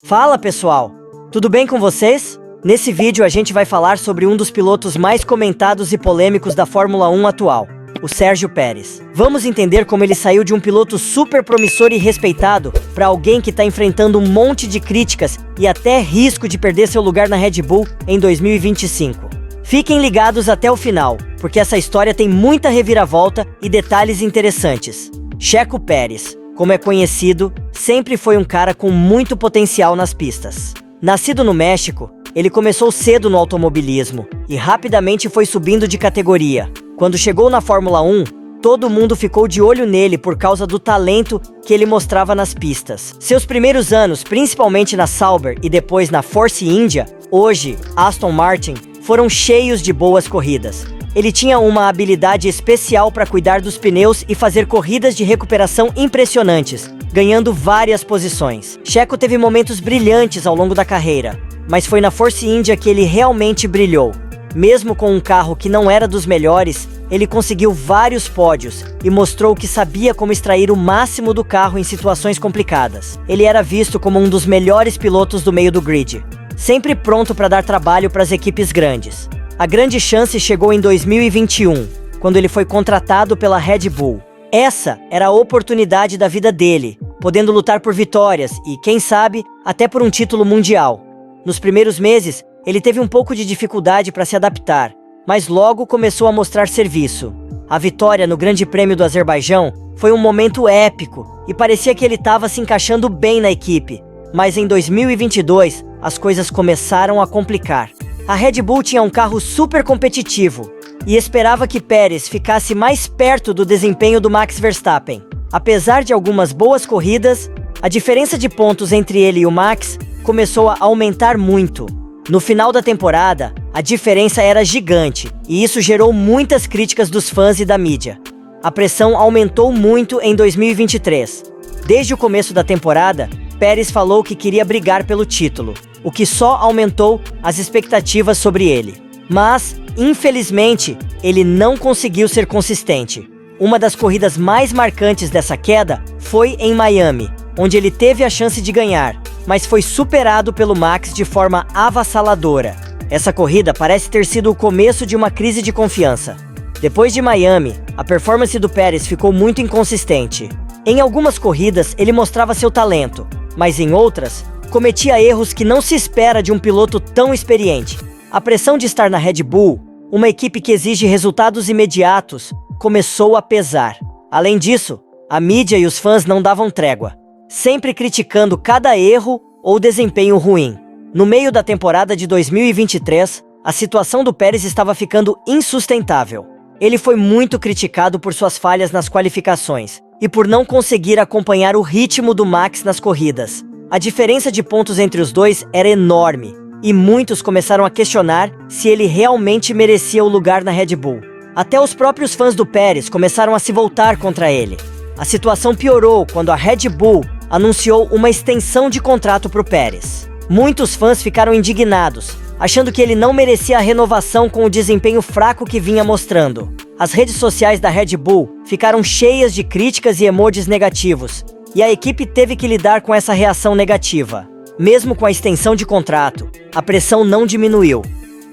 Fala pessoal, tudo bem com vocês? Nesse vídeo a gente vai falar sobre um dos pilotos mais comentados e polêmicos da Fórmula 1 atual, o Sérgio Pérez. Vamos entender como ele saiu de um piloto super promissor e respeitado para alguém que está enfrentando um monte de críticas e até risco de perder seu lugar na Red Bull em 2025. Fiquem ligados até o final, porque essa história tem muita reviravolta e detalhes interessantes. Checo Pérez, como é conhecido, sempre foi um cara com muito potencial nas pistas. Nascido no México, ele começou cedo no automobilismo e rapidamente foi subindo de categoria. Quando chegou na Fórmula 1, todo mundo ficou de olho nele por causa do talento que ele mostrava nas pistas. Seus primeiros anos, principalmente na Sauber e depois na Force India, hoje Aston Martin, foram cheios de boas corridas. Ele tinha uma habilidade especial para cuidar dos pneus e fazer corridas de recuperação impressionantes, ganhando várias posições. Checo teve momentos brilhantes ao longo da carreira, mas foi na Force India que ele realmente brilhou. Mesmo com um carro que não era dos melhores, ele conseguiu vários pódios e mostrou que sabia como extrair o máximo do carro em situações complicadas. Ele era visto como um dos melhores pilotos do meio do grid, sempre pronto para dar trabalho para as equipes grandes. A grande chance chegou em 2021, quando ele foi contratado pela Red Bull. Essa era a oportunidade da vida dele, podendo lutar por vitórias e, quem sabe, até por um título mundial. Nos primeiros meses, ele teve um pouco de dificuldade para se adaptar, mas logo começou a mostrar serviço. A vitória no Grande Prêmio do Azerbaijão foi um momento épico e parecia que ele estava se encaixando bem na equipe. Mas em 2022, as coisas começaram a complicar. A Red Bull tinha um carro super competitivo e esperava que Pérez ficasse mais perto do desempenho do Max Verstappen. Apesar de algumas boas corridas, a diferença de pontos entre ele e o Max começou a aumentar muito. No final da temporada, a diferença era gigante e isso gerou muitas críticas dos fãs e da mídia. A pressão aumentou muito em 2023. Desde o começo da temporada, Pérez falou que queria brigar pelo título, o que só aumentou as expectativas sobre ele. Mas, infelizmente, ele não conseguiu ser consistente. Uma das corridas mais marcantes dessa queda foi em Miami, onde ele teve a chance de ganhar, mas foi superado pelo Max de forma avassaladora. Essa corrida parece ter sido o começo de uma crise de confiança. Depois de Miami, a performance do Pérez ficou muito inconsistente. Em algumas corridas, ele mostrava seu talento, mas em outras, cometia erros que não se espera de um piloto tão experiente. A pressão de estar na Red Bull, uma equipe que exige resultados imediatos, começou a pesar. Além disso, a mídia e os fãs não davam trégua, sempre criticando cada erro ou desempenho ruim. No meio da temporada de 2023, a situação do Pérez estava ficando insustentável. Ele foi muito criticado por suas falhas nas qualificações e por não conseguir acompanhar o ritmo do Max nas corridas. A diferença de pontos entre os dois era enorme, e muitos começaram a questionar se ele realmente merecia o lugar na Red Bull. Até os próprios fãs do Pérez começaram a se voltar contra ele. A situação piorou quando a Red Bull anunciou uma extensão de contrato para o Pérez. Muitos fãs ficaram indignados, achando que ele não merecia a renovação com o desempenho fraco que vinha mostrando. As redes sociais da Red Bull ficaram cheias de críticas e emojis negativos, e a equipe teve que lidar com essa reação negativa. Mesmo com a extensão de contrato, a pressão não diminuiu.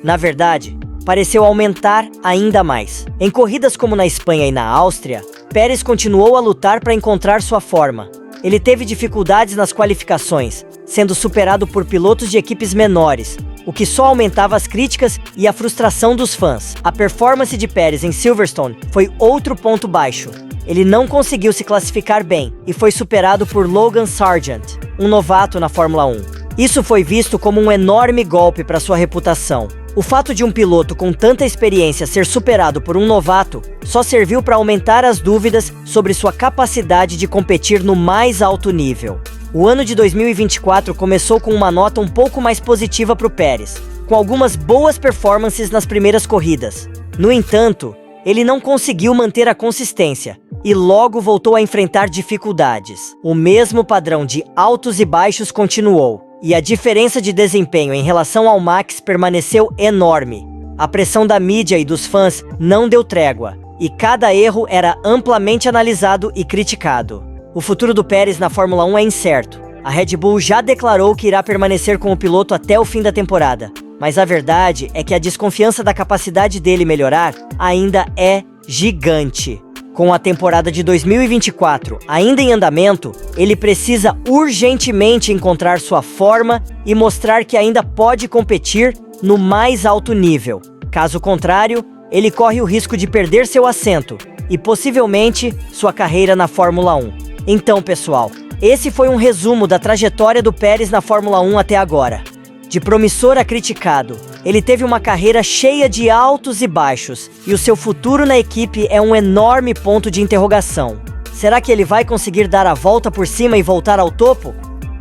Na verdade, pareceu aumentar ainda mais. Em corridas como na Espanha e na Áustria, Pérez continuou a lutar para encontrar sua forma. Ele teve dificuldades nas qualificações, sendo superado por pilotos de equipes menores, o que só aumentava as críticas e a frustração dos fãs. A performance de Pérez em Silverstone foi outro ponto baixo. Ele não conseguiu se classificar bem e foi superado por Logan Sargent, um novato na Fórmula 1. Isso foi visto como um enorme golpe para sua reputação. O fato de um piloto com tanta experiência ser superado por um novato só serviu para aumentar as dúvidas sobre sua capacidade de competir no mais alto nível. O ano de 2024 começou com uma nota um pouco mais positiva para o Pérez, com algumas boas performances nas primeiras corridas. No entanto, ele não conseguiu manter a consistência e logo voltou a enfrentar dificuldades. O mesmo padrão de altos e baixos continuou, e a diferença de desempenho em relação ao Max permaneceu enorme. A pressão da mídia e dos fãs não deu trégua, e cada erro era amplamente analisado e criticado. O futuro do Pérez na Fórmula 1 é incerto. A Red Bull já declarou que irá permanecer com o piloto até o fim da temporada, mas a verdade é que a desconfiança da capacidade dele melhorar ainda é gigante. Com a temporada de 2024 ainda em andamento, ele precisa urgentemente encontrar sua forma e mostrar que ainda pode competir no mais alto nível. Caso contrário, ele corre o risco de perder seu assento e possivelmente sua carreira na Fórmula 1. Então, pessoal, esse foi um resumo da trajetória do Pérez na Fórmula 1 até agora. De promissor a criticado, ele teve uma carreira cheia de altos e baixos, e o seu futuro na equipe é um enorme ponto de interrogação. Será que ele vai conseguir dar a volta por cima e voltar ao topo?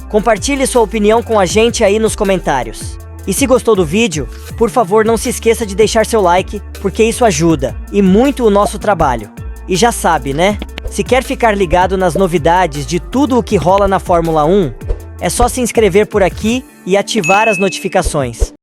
Compartilhe sua opinião com a gente aí nos comentários. E se gostou do vídeo, por favor não se esqueça de deixar seu like, porque isso ajuda, e muito o nosso trabalho. E já sabe, né? Se quer ficar ligado nas novidades de tudo o que rola na Fórmula 1, é só se inscrever por aqui e ativar as notificações.